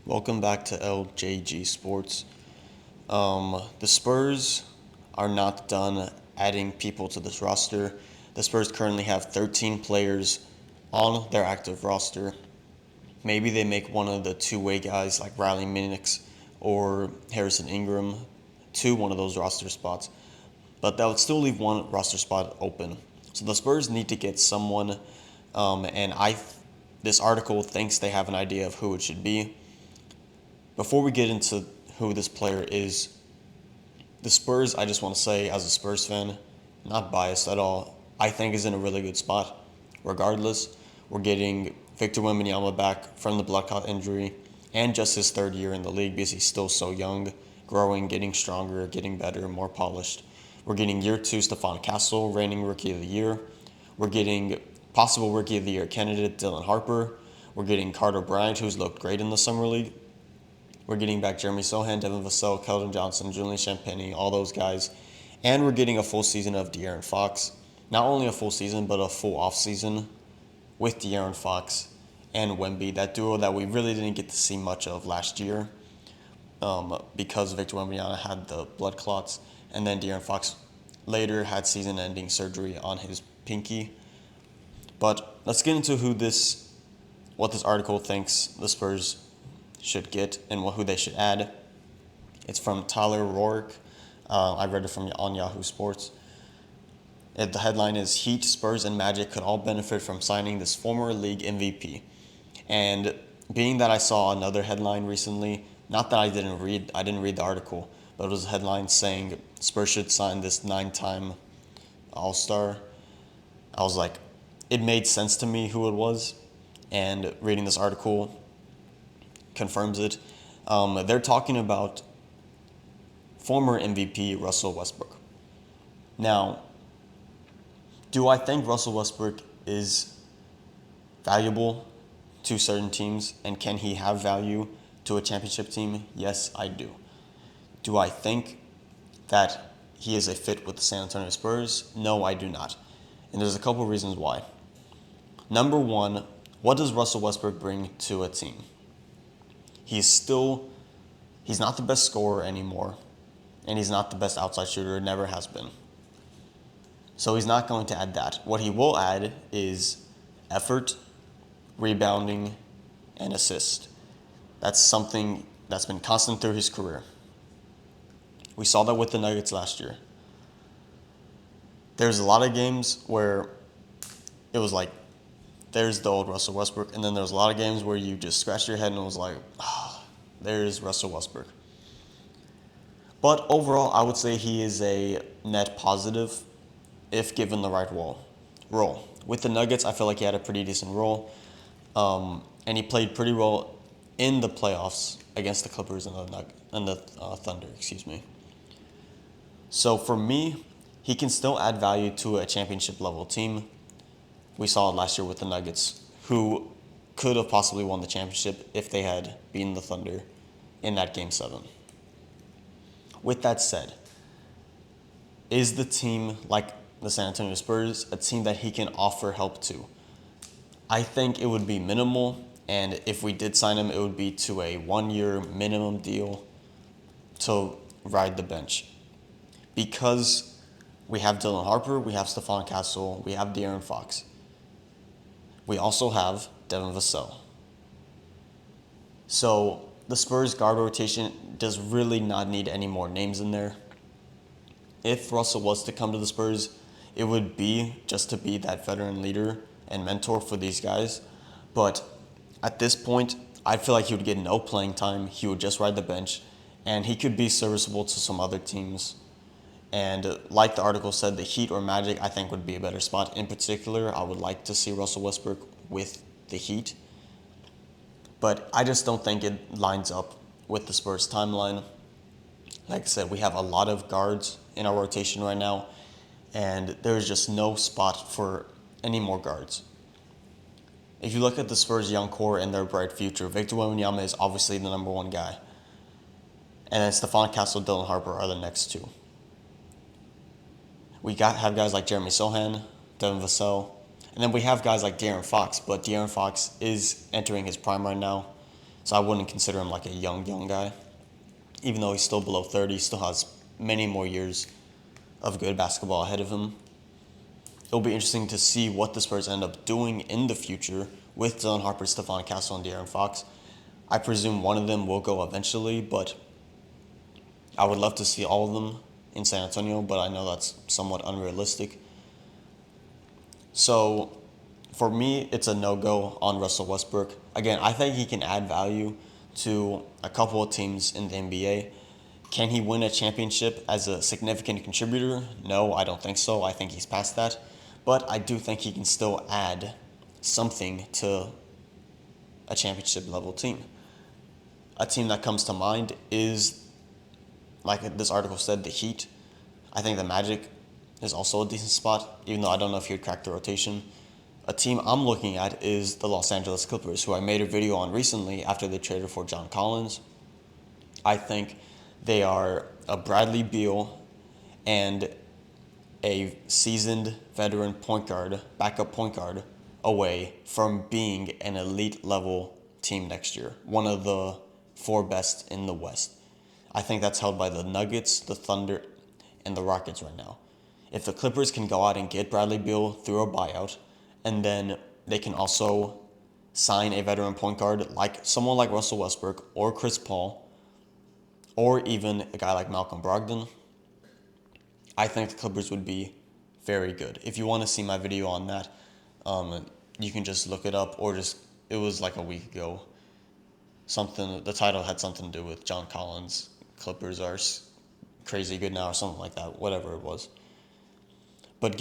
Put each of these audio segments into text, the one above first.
Welcome back to LJG Sports. The Spurs are not done adding people to this roster. The Spurs currently have 13 players on their active roster. Maybe they make one of the two-way guys like Riley Minix or Harrison Ingram to one of those roster spots. But that would still leave one roster spot open. So the Spurs need to get someone, and this article thinks they have an idea of who it should be. Before we get into who this player is, the Spurs, I just want to say, as a Spurs fan, not biased at all, I think is in a really good spot. Regardless, we're getting Victor Wembanyama back from the blood clot injury and just his third year in the league because he's still so young, growing, getting stronger, getting better, more polished. We're getting year two Stephon Castle, reigning Rookie of the Year. We're getting possible Rookie of the Year candidate Dylan Harper. We're getting Carter Bryant, who's looked great in the Summer League. We're getting back Jeremy Sohan, Devin Vassell, Keldon Johnson, Julian Champagnie, all those guys. And we're getting a full season of De'Aaron Fox. Not only a full season, but a full offseason with De'Aaron Fox and Wemby, that duo that we really didn't get to see much of last year because Victor Wembanyama had the blood clots, and then De'Aaron Fox later had season-ending surgery on his pinky. But let's get into what this article thinks the Spurs should get and who they should add. It's from Tyler Rourke. I read it on Yahoo Sports. The headline is Heat, Spurs, and Magic could all benefit from signing this former league MVP. And being that I saw another headline recently, not that I didn't read the article, but it was a headline saying Spurs should sign this 9-time All-Star. I was like, it made sense to me who it was, and reading this article confirms it. They're talking about former MVP Russell Westbrook. Now, do I think Russell Westbrook is valuable to certain teams, and can he have value to a championship team? Yes, I do. Do I think that he is a fit with the San Antonio Spurs? No, I do not. And there's a couple of reasons why. Number one, what does Russell Westbrook bring to a team? He's not the best scorer anymore, and he's not the best outside shooter, never has been. So he's not going to add that. What he will add is effort, rebounding, and assist. That's something that's been constant through his career. We saw that with the Nuggets last year. There's a lot of games where it was like, there's the old Russell Westbrook, and then there's a lot of games where you just scratched your head and it was like, there's Russell Westbrook. But overall, I would say he is a net positive if given the right role. With the Nuggets, I feel like he had a pretty decent role, and he played pretty well in the playoffs against the Clippers and the Thunder. So for me, he can still add value to a championship level team. We saw it last year with the Nuggets, who could have possibly won the championship if they had beaten the Thunder in that Game 7. With that said, is the team like the San Antonio Spurs a team that he can offer help to? I think it would be minimal, and if we did sign him, it would be to a 1-year minimum deal to ride the bench. Because we have Dylan Harper, we have Stephon Castle, we have De'Aaron Fox. We also have Devin Vassell. So the Spurs guard rotation does really not need any more names in there. If Russell was to come to the Spurs, it would be just to be that veteran leader and mentor for these guys. But at this point, I feel like he would get no playing time. He would just ride the bench, and he could be serviceable to some other teams. And like the article said, the Heat or Magic, I think, would be a better spot. In particular, I would like to see Russell Westbrook with the Heat. But I just don't think it lines up with the Spurs timeline. Like I said, we have a lot of guards in our rotation right now, and there's just no spot for any more guards. If you look at the Spurs' young core and their bright future, Victor Wembanyama is obviously the number one guy. And then Stephon Castle, Dylan Harper are the next two. We have guys like Jeremy Sohan, Devin Vassell, and then we have guys like De'Aaron Fox, but De'Aaron Fox is entering his prime right now. So I wouldn't consider him like a young guy. Even though he's still below 30, he still has many more years of good basketball ahead of him. It'll be interesting to see what the Spurs end up doing in the future with Dylan Harper, Stephon Castle, and De'Aaron Fox. I presume one of them will go eventually, but I would love to see all of them in San Antonio, but I know that's somewhat unrealistic. So for me, it's a no-go on Russell Westbrook. Again, I think he can add value to a couple of teams in the NBA. Can he win a championship as a significant contributor? No, I don't think so. I think he's past that. But I do think he can still add something to a championship level team. A team that comes to mind is, like this article said, the Heat. I think the Magic is also a decent spot, even though I don't know if he would crack the rotation. A team I'm looking at is the Los Angeles Clippers, who I made a video on recently after they traded for John Collins. I think they are a Bradley Beal and a seasoned veteran point guard, backup point guard, away from being an elite level team next year. One of the 4 best in the West. I think that's held by the Nuggets, the Thunder, and the Rockets right now. If the Clippers can go out and get Bradley Beal through a buyout, and then they can also sign a veteran point guard like someone like Russell Westbrook or Chris Paul, or even a guy like Malcolm Brogdon, I think the Clippers would be very good. If you want to see my video on that, you can just look it up, or it was like a week ago. The title had something to do with John Collins. Clippers are crazy good now, or something like that, whatever it was. But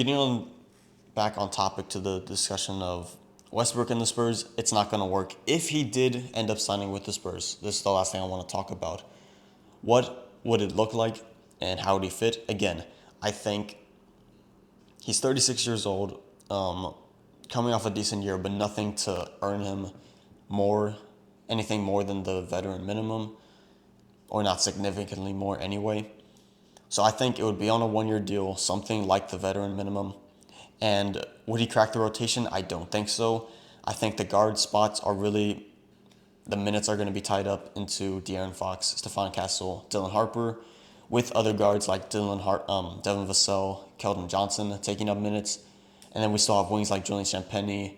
back on topic to the discussion of Westbrook and the Spurs, it's not going to work. If he did end up signing with the Spurs, this is the last thing I want to talk about. What would it look like and how would he fit? Again, I think he's 36 years old, coming off a decent year, but nothing to earn him anything more than the veteran minimum, or not significantly more anyway. So I think it would be on a 1-year deal, something like the veteran minimum. And would he crack the rotation? I don't think so. I think the guard spots the minutes are going to be tied up into De'Aaron Fox, Stephon Castle, Dylan Harper, with other guards like Devin Vassell, Keldon Johnson taking up minutes. And then we still have wings like Julian Champagnie,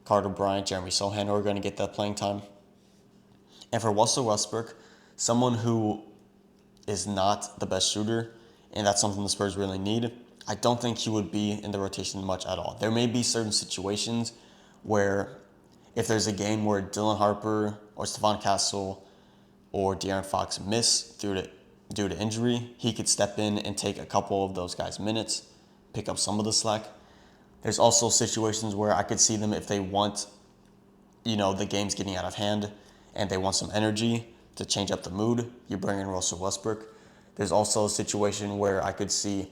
Carter Bryant, Jeremy Sohan, who are going to get that playing time. And for Russell Westbrook, someone who is not the best shooter, and that's something the Spurs really need, I don't think he would be in the rotation much at all. There may be certain situations where if there's a game where Dylan Harper or Stephon Castle or De'Aaron Fox miss due to injury, he could step in and take a couple of those guys' minutes, pick up some of the slack. There's also situations where I could see them if they want, the game's getting out of hand and they want some energy to change up the mood, you bring in Russell Westbrook. There's also a situation where I could see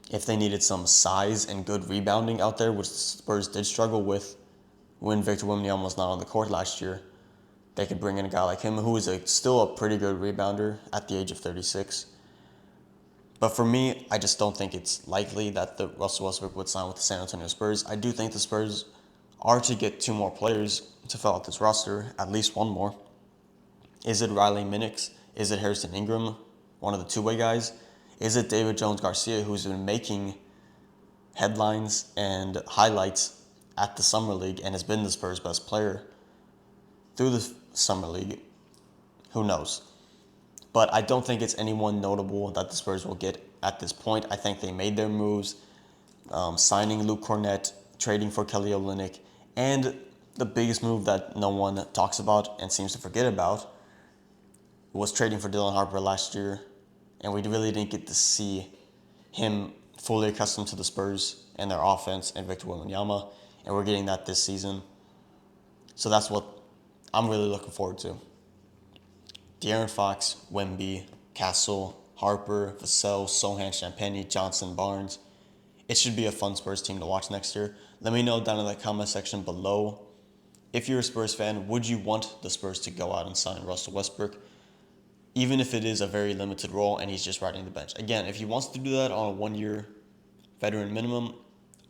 if they needed some size and good rebounding out there, which the Spurs did struggle with when Victor Wembanyama was not on the court last year, they could bring in a guy like him who is still a pretty good rebounder at the age of 36. But for me, I just don't think it's likely that the Russell Westbrook would sign with the San Antonio Spurs. I do think the Spurs are to get 2 more players to fill out this roster, at least 1 more. Is it Riley Minix? Is it Harrison Ingram, one of the 2-way guys? Is it David Jones-Garcia, who's been making headlines and highlights at the Summer League and has been the Spurs' best player through the Summer League? Who knows? But I don't think it's anyone notable that the Spurs will get at this point. I think they made their moves, signing Luke Cornett, trading for Kelly Olynyk, and the biggest move that no one talks about and seems to forget about was trading for Dylan Harper last year, and we really didn't get to see him fully accustomed to the Spurs and their offense and Victor Wembanyama, and we're getting that this season. So that's what I'm really looking forward to. De'Aaron Fox, Wemby, Castle, Harper, Vassell, Sohan, Champagnie, Johnson, Barnes. It should be a fun Spurs team to watch next year. Let me know down in the comment section below. If you're a Spurs fan, would you want the Spurs to go out and sign Russell Westbrook? Even if it is a very limited role and he's just riding the bench. Again, if he wants to do that on a 1-year veteran minimum,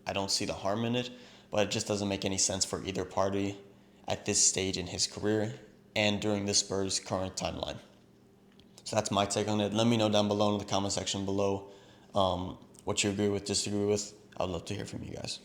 I don't see the harm in it, but it just doesn't make any sense for either party at this stage in his career and during the Spurs' current timeline. So that's my take on it. Let me know down below in the comment section below what you agree with, disagree with. I'd love to hear from you guys.